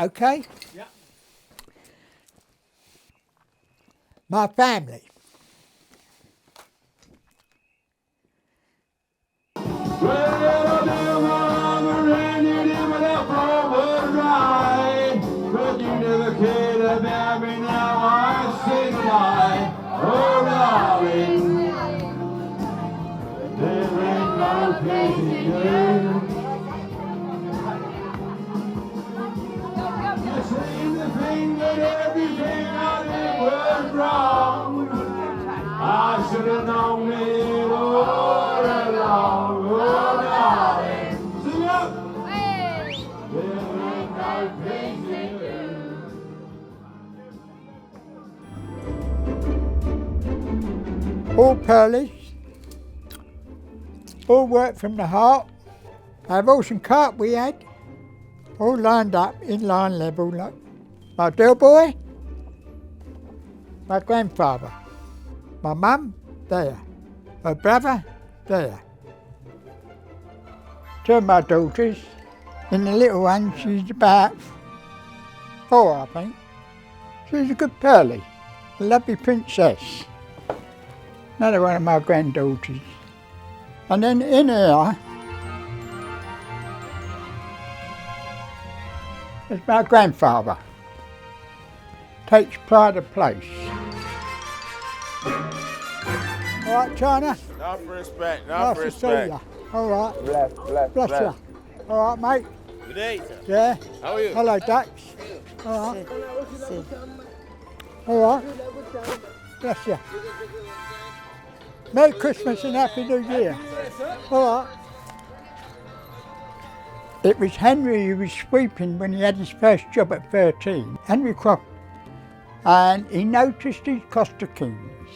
Okay? Yeah. My family. But you never cared about me, now I say goodbye. Oh, darling, there ain't no place in you. You seem to think that everything I did was wrong. I should have known it all along. Oh, darling, sing up. There ain't no place in you. All Pearlies, all work from the heart. Our horse and cart we had, all lined up in line level like my dear boy, my grandfather, my mum there, my brother there. Two of my daughters, and the little one, she's about 4 I think. She's a good Pearly, a lovely princess. Another one of my granddaughters. And then in here is my grandfather. Takes pride of place. All right, China? Enough respect, Nice enough to respect. see you. All right. Bless you. All right, mate. Good day, sir. Yeah. How are you? Hello, Dax. All right. All right. Bless you. Merry Christmas and Happy New Year. All right. It was Henry who was sweeping when he had his first job at 13. Henry Croft. And he noticed his Coster Kings,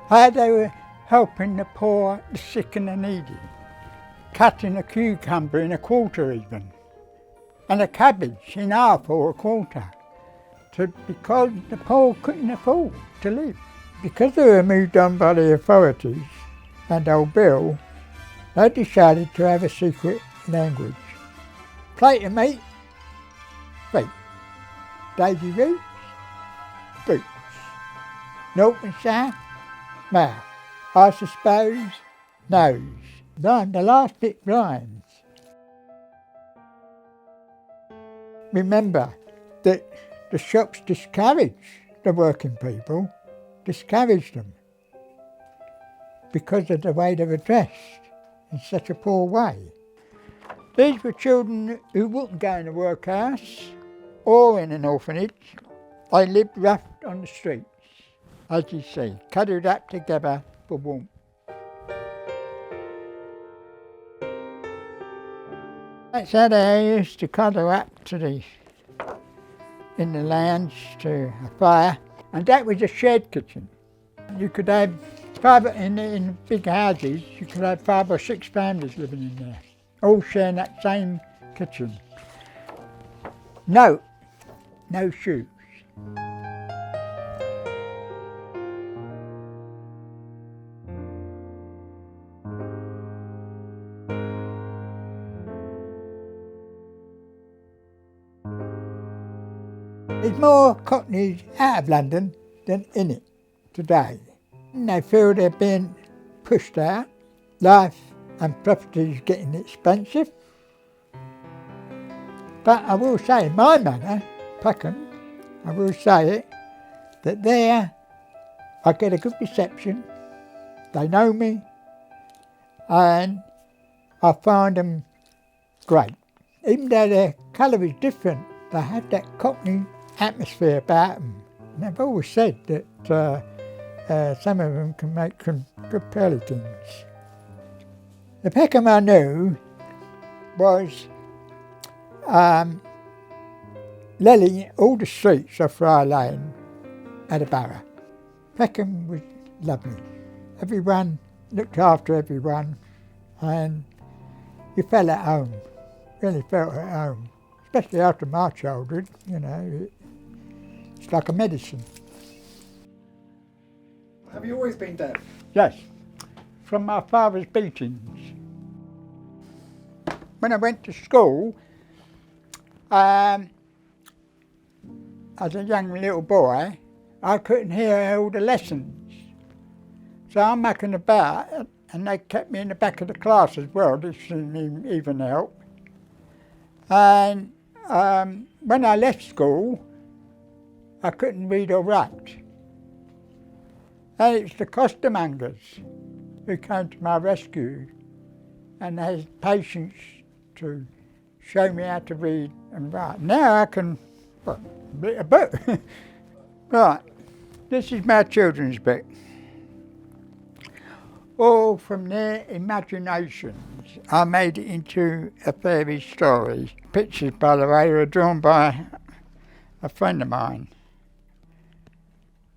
how they were helping the poor, the sick and the needy. Cutting a cucumber in a quarter even. And a cabbage in half or a quarter. Because the poor couldn't afford to live. Because they were moved on by the authorities and old Bill, they decided to have a secret language. Plate of meat, feet. Daisy roots, boots. North and south, mouth. I suppose, nose. The last bit rhymes. Remember that the shops discourage the working people, discouraged them because of the way they were dressed in such a poor way. These were children who wouldn't go in a workhouse or in an orphanage. They lived rough on the streets, as you see, cuddled up together for warmth. That's how they used to cuddle up in the lounge to a fire. And that was a shared kitchen. You could have in big houses, you could have 5 or 6 families living in there, all sharing that same kitchen. No shoes. There's more Cockneys out of London than in it today. And they feel they're being pushed out. Life and property is getting expensive. But I will say, in my manor, Peckham, I will say it, that there I get a good reception. They know me, and I find them great. Even though their colour is different, they have that Cockney atmosphere about them. And I've always said that some of them can make good Pearly Kings. The Peckham I knew was lily all the streets of Friar Lane at a borough. Peckham was lovely. Everyone looked after everyone, and you felt at home, really felt at home. Especially after my childhood, you know, it's like a medicine. Have you always been deaf? Yes, from my father's beatings. When I went to school, I as a young little boy, I couldn't hear all the lessons. So I'm mucking about, and they kept me in the back of the class as well. This didn't even help. And when I left school, I couldn't read or write. And it's the Costermongers who came to my rescue and had patience to show me how to read and write. Now I can read a book. Right, this is my children's book. All from their imaginations, I made it into a fairy story. Pictures, by the way, were drawn by a friend of mine.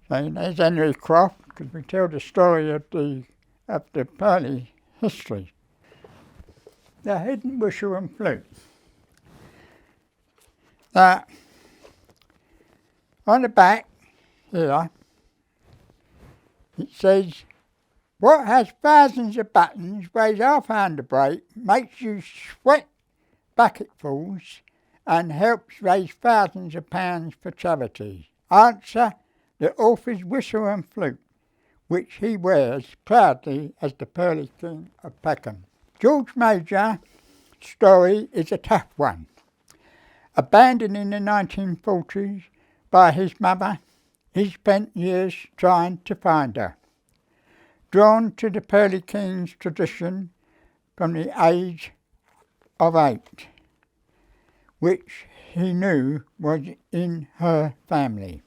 So there's Henry Croft, because we tell the story of the Pearly history. The hidden whistle and flute. Now, on the back here, it says, what has thousands of buttons, weighs half a handbrake, makes you sweat bucketfuls, and helps raise thousands of pounds for charity? Answer, the author's whistle and flute, which he wears proudly as the Pearly King of Peckham. George Major's story is a tough one. Abandoned in the 1940s by his mother, he spent years trying to find her. Drawn to the Pearly King's tradition from the age of 8, which he knew was in her family.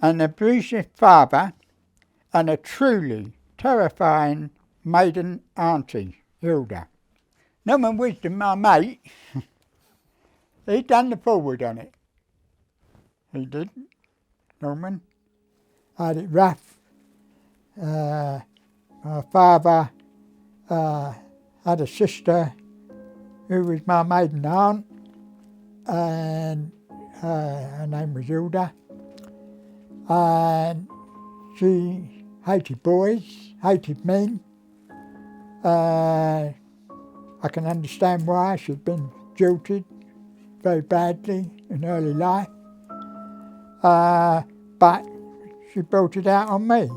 An abusive father and a truly terrifying maiden auntie, Hilda. Norman Wisdom, my mate, he done the forward on it. He did, Norman. Had it rough. My father had a sister who was my maiden aunt, and her name was Hilda. And she hated boys, hated men. I can understand why. She'd been jilted very badly in early life. But she brought it out on me,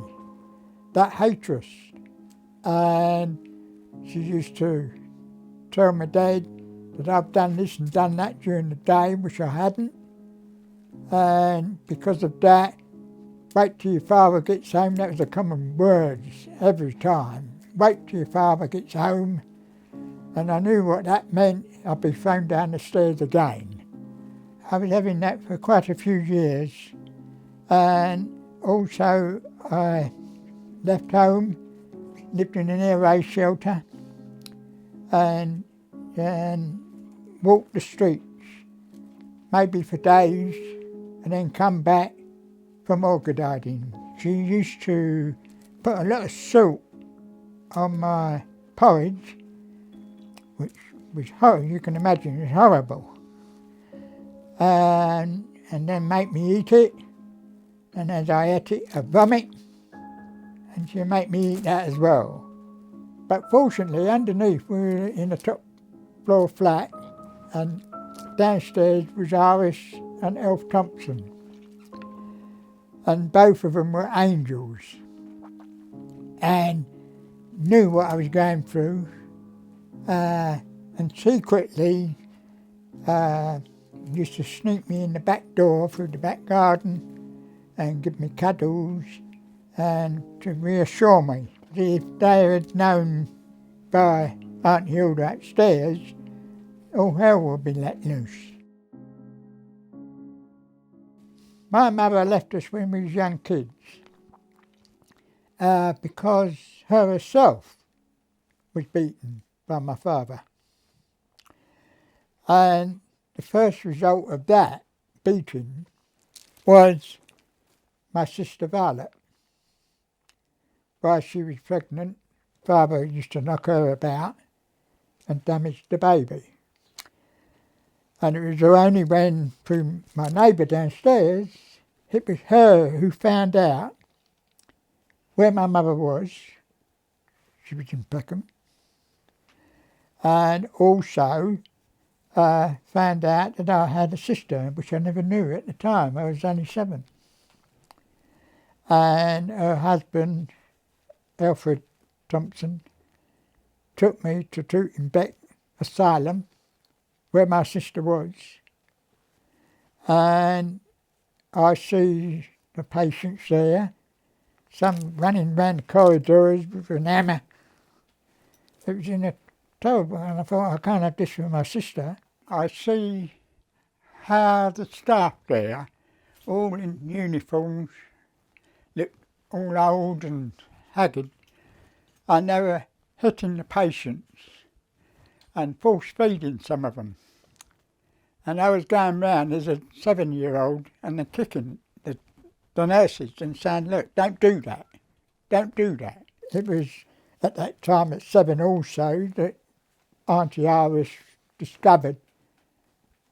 that hatred. And she used to tell my dad that I've done this and done that during the day, which I hadn't. And because of that, wait till your father gets home. That was a common word every time. Wait till your father gets home. And I knew what that meant. I'd be thrown down the stairs again. I was having that for quite a few years. And also I left home, lived in an air raid shelter, and walked the streets, maybe for days, and then come back for more guiding. She used to put a lot of salt on my porridge, which was horrible. You can imagine it was horrible. And then make me eat it, and as I ate it, I vomit, and she'd make me eat that as well. But fortunately, underneath we were in a top floor flat, and downstairs was Iris and Elf Thompson. And both of them were angels and knew what I was going through, and secretly used to sneak me in the back door through the back garden and give me cuddles and to reassure me. If they had known by Aunt Hilda upstairs, all hell would be let loose. My mother left us when we was young kids because her herself was beaten by my father. And the first result of that beating was my sister Violet. While she was pregnant, father used to knock her about and damage the baby. And it was only when, through my neighbour downstairs, it was her who found out where my mother was. She was in Peckham. And also I found out that I had a sister, which I never knew at the time. I was only 7. And her husband, Alfred Thompson, took me to Tooting Asylum, where my sister was. And I see the patients there, some running round the corridors with an hammer. It was in a terrible, and I thought, I can't have this for my sister. I see how the staff there, all in uniforms, look all old and haggard, and they were hitting the patients and force-feeding some of them. And I was going round as a 7-year-old and they're kicking the nurses and saying, look, don't do that, don't do that. It was at that time at 7 also that Auntie Iris discovered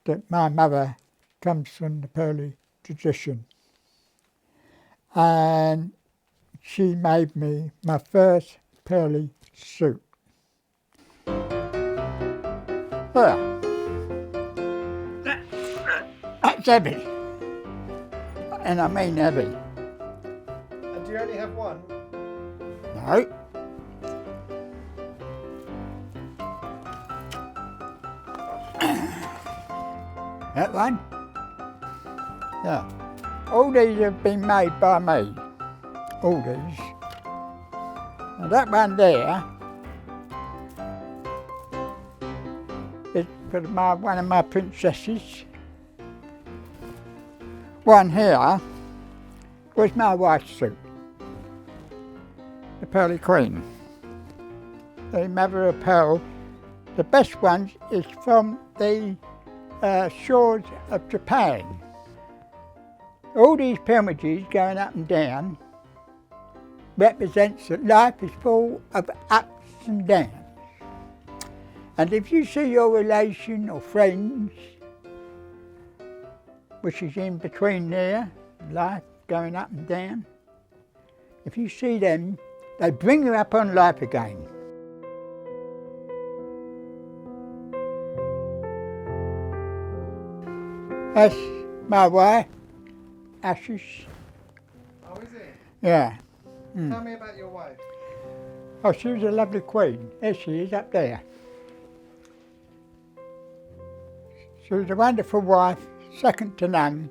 that my mother comes from the Pearly tradition. And she made me my first Pearly suit. Well, that's heavy. And I mean heavy. And do you only have one? No. That one? Yeah. All these have been made by me. All these. And that one there is for one of my princesses. One here was my wife's suit, the Pearly Queen, the mother of pearl. The best ones is from the shores of Japan. All these pyramids going up and down represents that life is full of ups and downs. And if you see your relation or friends, which is in between there, life going up and down, if you see them, they bring you up on life again. That's my wife, Ashes. Oh, is it? Yeah. Tell me about your wife. Oh, she was a lovely queen. There she is, up there. She was a wonderful wife, second to none,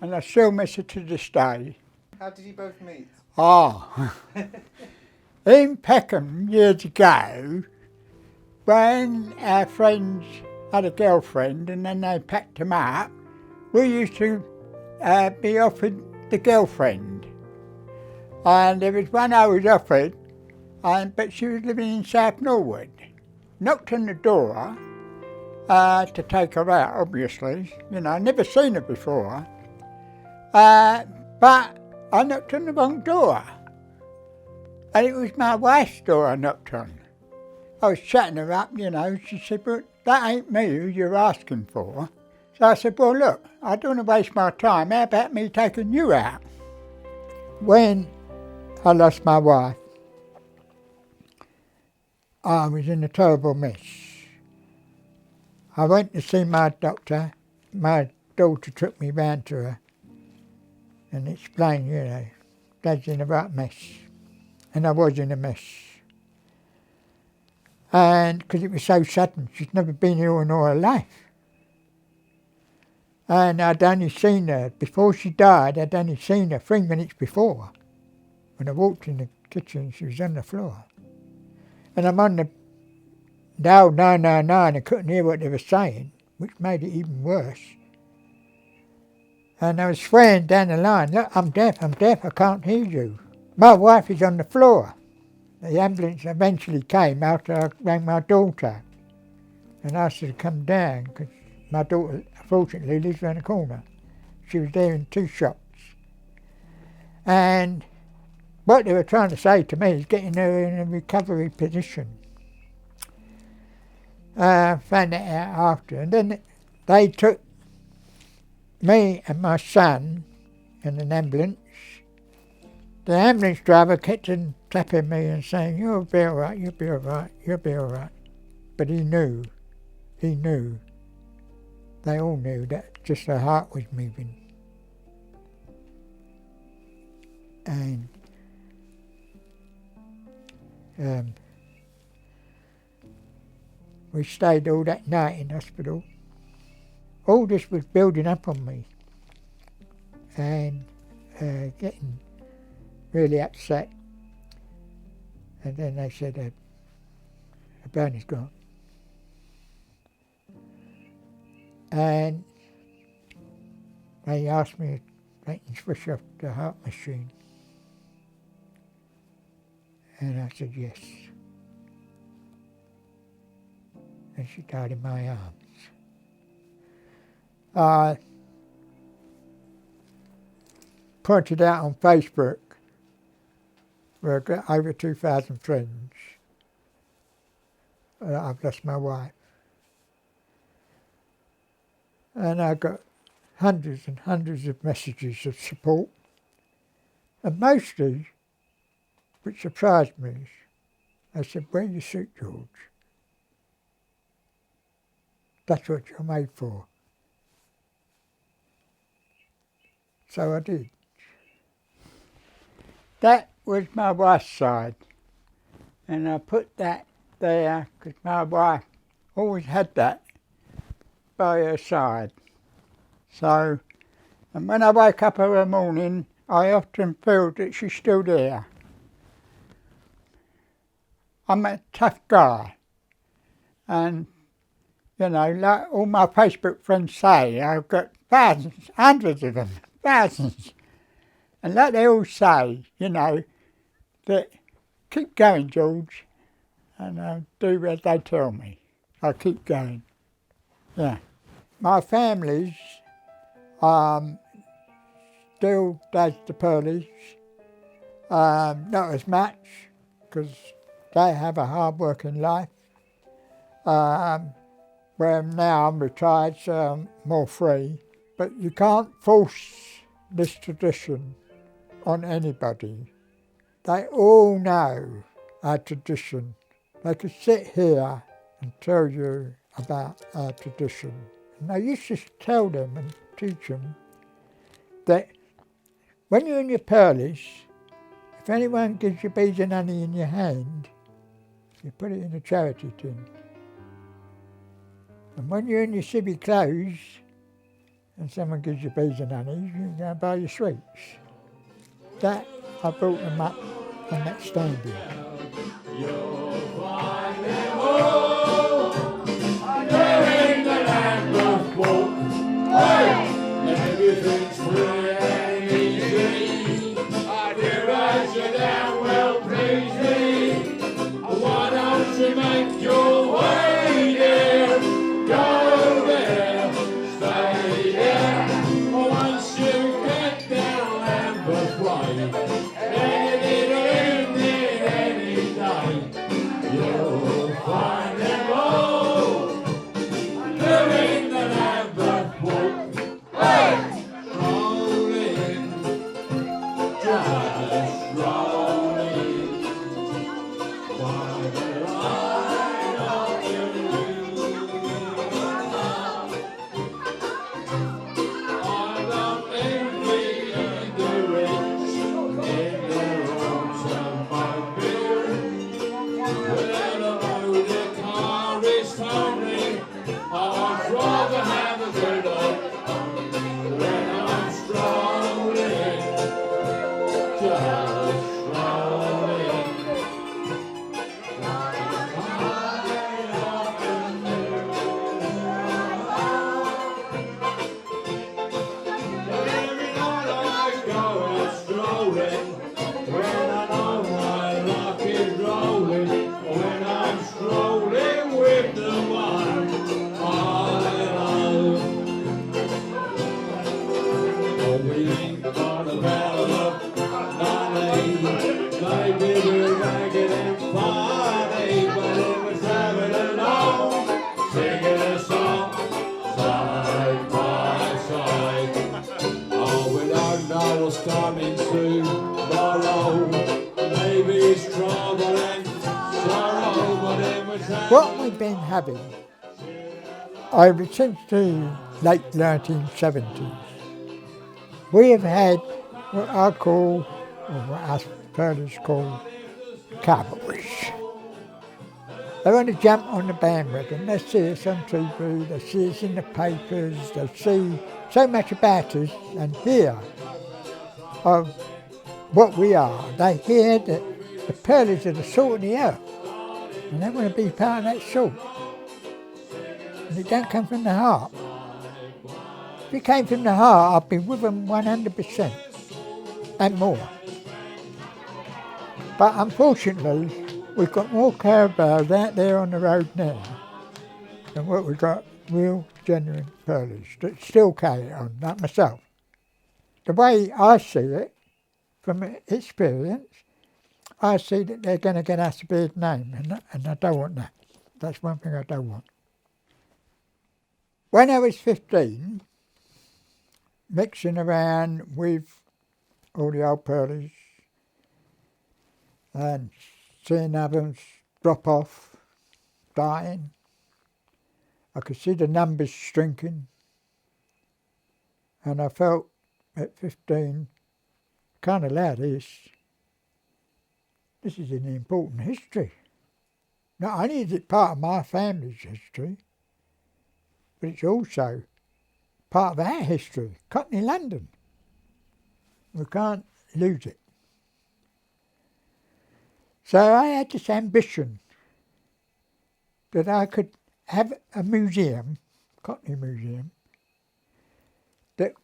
and I still miss her to this day. How did you both meet? Oh, in Peckham years ago, when our friends had a girlfriend and then they packed them up, we used to be offered the girlfriend. And there was one I was offered, but she was living in South Norwood. Knocked on the door to take her out, obviously. You know, I'd never seen her before. But I knocked on the wrong door. And it was my wife's door I knocked on. I was chatting her up, you know. She said, but that ain't me who you're asking for. So I said, well, look, I don't want to waste my time. How about me taking you out? When I lost my wife, I was in a terrible mess. I went to see my doctor. My daughter took me round to her and explained, you know, Dad's in a right mess. And I was in a mess. And because it was so sudden, she's never been ill in all her life. And I'd only seen her, before she died, I'd only seen her 3 minutes before. When I walked in the kitchen, she was on the floor. And I'm on the no, and I couldn't hear what they were saying, which made it even worse. And I was swearing down the line, look, I'm deaf, I can't hear you. My wife is on the floor. The ambulance eventually came after I rang my daughter and asked her to come down, because my daughter, fortunately, lives around the corner. She was there in 2 shots. And what they were trying to say to me is getting her in a recovery position. I found that out after. And then they took me and my son in an ambulance. The ambulance driver kept on tapping me and saying, you'll be all right, you'll be all right, you'll be all right. But he knew he knew, they all knew that just her heart was moving. And we stayed all that night in hospital. All this was building up on me and getting really upset. And then they said, the burn is gone. And they asked me if they can switch off the heart machine. And I said yes. And she died in my arms. I pointed out on Facebook, where I've got over 2,000 friends, that I've lost my wife. And I got hundreds and hundreds of messages of support. And mostly, which surprised me, they said, wear your suit, George. That's what you're made for. So I did. That was my wife's side. And I put that there because my wife always had that by her side. So, and when I wake up every morning, I often feel that she's still there. I'm a tough guy. And, you know, like all my Facebook friends say, I've got thousands, hundreds of them, thousands. And like they all say, you know, that keep going, George. And I'll do what they tell me. I'll keep going. Yeah. My family's still does the Pearlies. Not as much, because they have a hard-working life. Where now I'm retired, so I'm more free. But you can't force this tradition on anybody. They all know our tradition. They could sit here and tell you about our tradition. And I used to tell them and teach them that when you're in your Pearlies, if anyone gives you beads and honey in your hand, you put it in a charity tin. And when you're in your civvy clothes and someone gives you beads and honey, you can go and buy your sweets. That, I brought them up on that standing. You'll find them all there in the land of folk. Everything's free and easy. I do as you damn well please me. Why don't you make your way there? Go there, stay there. Once you get down Lambeth Way, any little evening, any day, you'll find them all. They're in the Lambeth Walk, rolling, just rolling, by the light of the moon. I love envy and the rich in their automobile. When a motor car is towing, I'd rather have a good old when I'm strolling, just strolling. Every night I go out strolling, when I know my luck is rolling, when I'm strolling with the one I love. Oh, we ain't got a barrel of money, maybe we're ragged and funny, but it was having alone, singing a song, side by side. Oh, we don't know what's coming tomorrow, maybe it's trouble and sorrow, but it was having What we've been having over since the late 1970s, we have had what I call, or what us Pearlies call, cowboys. They want to jump on the bandwagon. They see us on TV, they see us in the papers, they see so much about us and hear of what we are. They hear that the Pearlies are the salt of the earth, and they want to be part of that salt. And it don't come from the heart. If it came from the heart, I'd be with them 100% and more. But unfortunately, we've got more cowboys out there on the road now than what we've got real, genuine Pearlies that still carry it on, like myself. The way I see it, from experience, I see that they're going to get us a big name, and I don't want that. That's one thing I don't want. When I was 15, mixing around with all the old Pearlies and seeing others drop off, dying, I could see the numbers shrinking, and I felt at 15, can't allow this. This is an important history. Not only is it part of my family's history, but it's also part of our history, Cockney London. We can't lose it. So I had this ambition that I could have a museum, Cockney Museum, that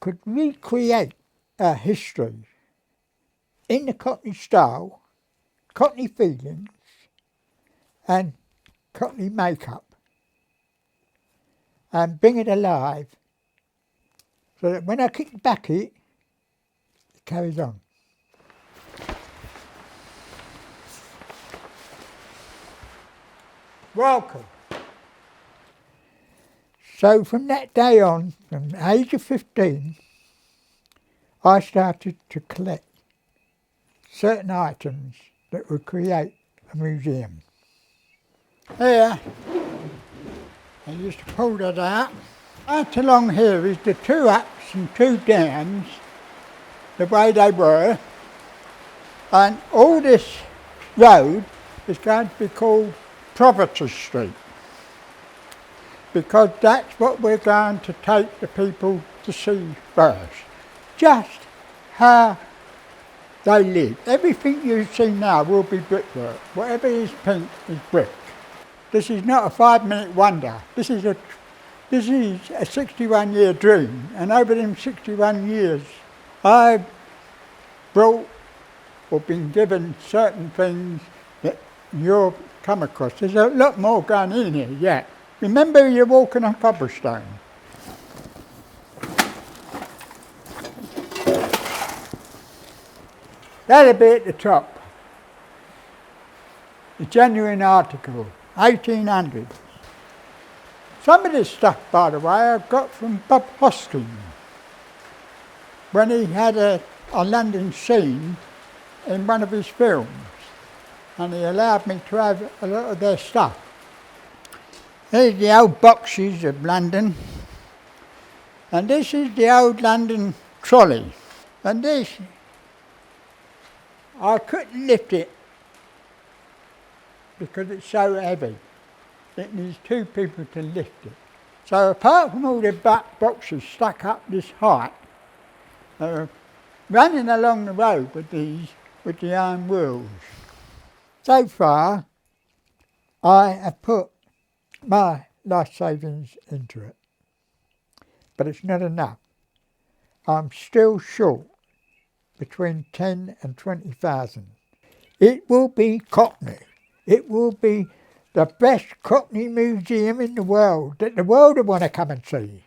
could recreate our history in the Cockney style, Cockney feelings and Cockney makeup, and bring it alive so that when I kick the bucket, it carries on. Welcome. So from that day on, from the age of 15, I started to collect certain items that would create a museum. Here, I used to pull that out. Right along here is the 2 ups and 2 downs, the way they were, and all this road is going to be called Property Street, because that's what we're going to take the people to see first. Just how they live. Everything you see now will be brickwork. Whatever is pink is brick. This is not a 5-minute wonder. This is a 61-year dream, and over them 61 years I've brought or been given certain things that you'll come across. There's a lot more going in here yet. Remember, you're walking on cobblestone. That'll be at the top. The genuine article, 1800. Some of this stuff, by the way, I've got from Bob Hoskins when he had a London scene in one of his films, and he allowed me to have a lot of their stuff. Here's the old boxes of London, and this is the old London trolley, and this, I couldn't lift it because it's so heavy. It needs 2 people to lift it. So apart from all the boxes stuck up this height, running along the road with these, with the iron wheels. So far, I have put my life savings into it, but it's not enough. I'm still short between 10 and 20,000. It will be Cockney. It will be the best Cockney museum in the world that the world will want to come and see.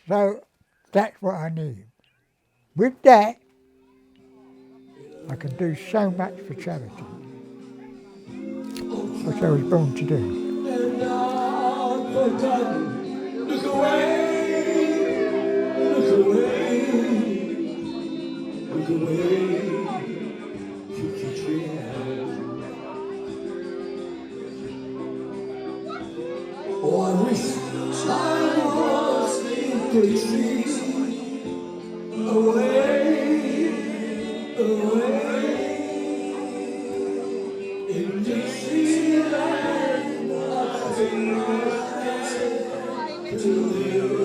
So that's what I need. With that, I can do so much for charity, which I was born to do. Look away, look away, look away, kick your chair. Oh, I wish I was in Dixie, away, away, in Dixieland. I think to live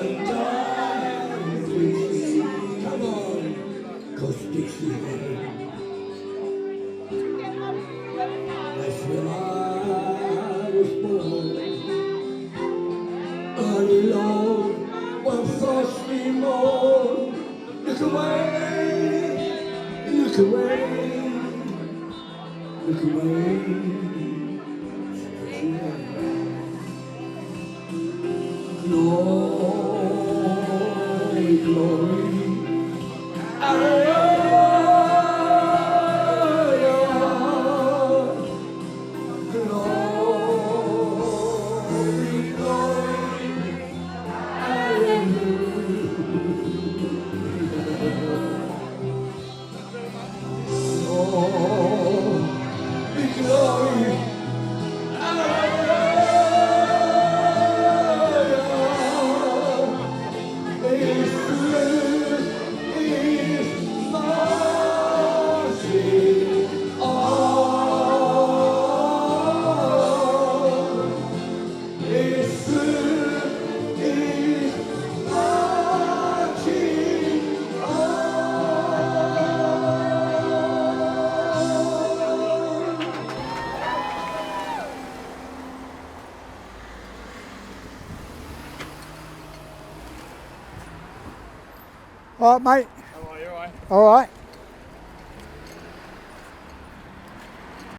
and die in Dixie. Come on, 'cause Dixieland, that's where I was born. And love will force me more. Look away, look away, look away. Glory, glory. All right, mate. How are you, alright? All right.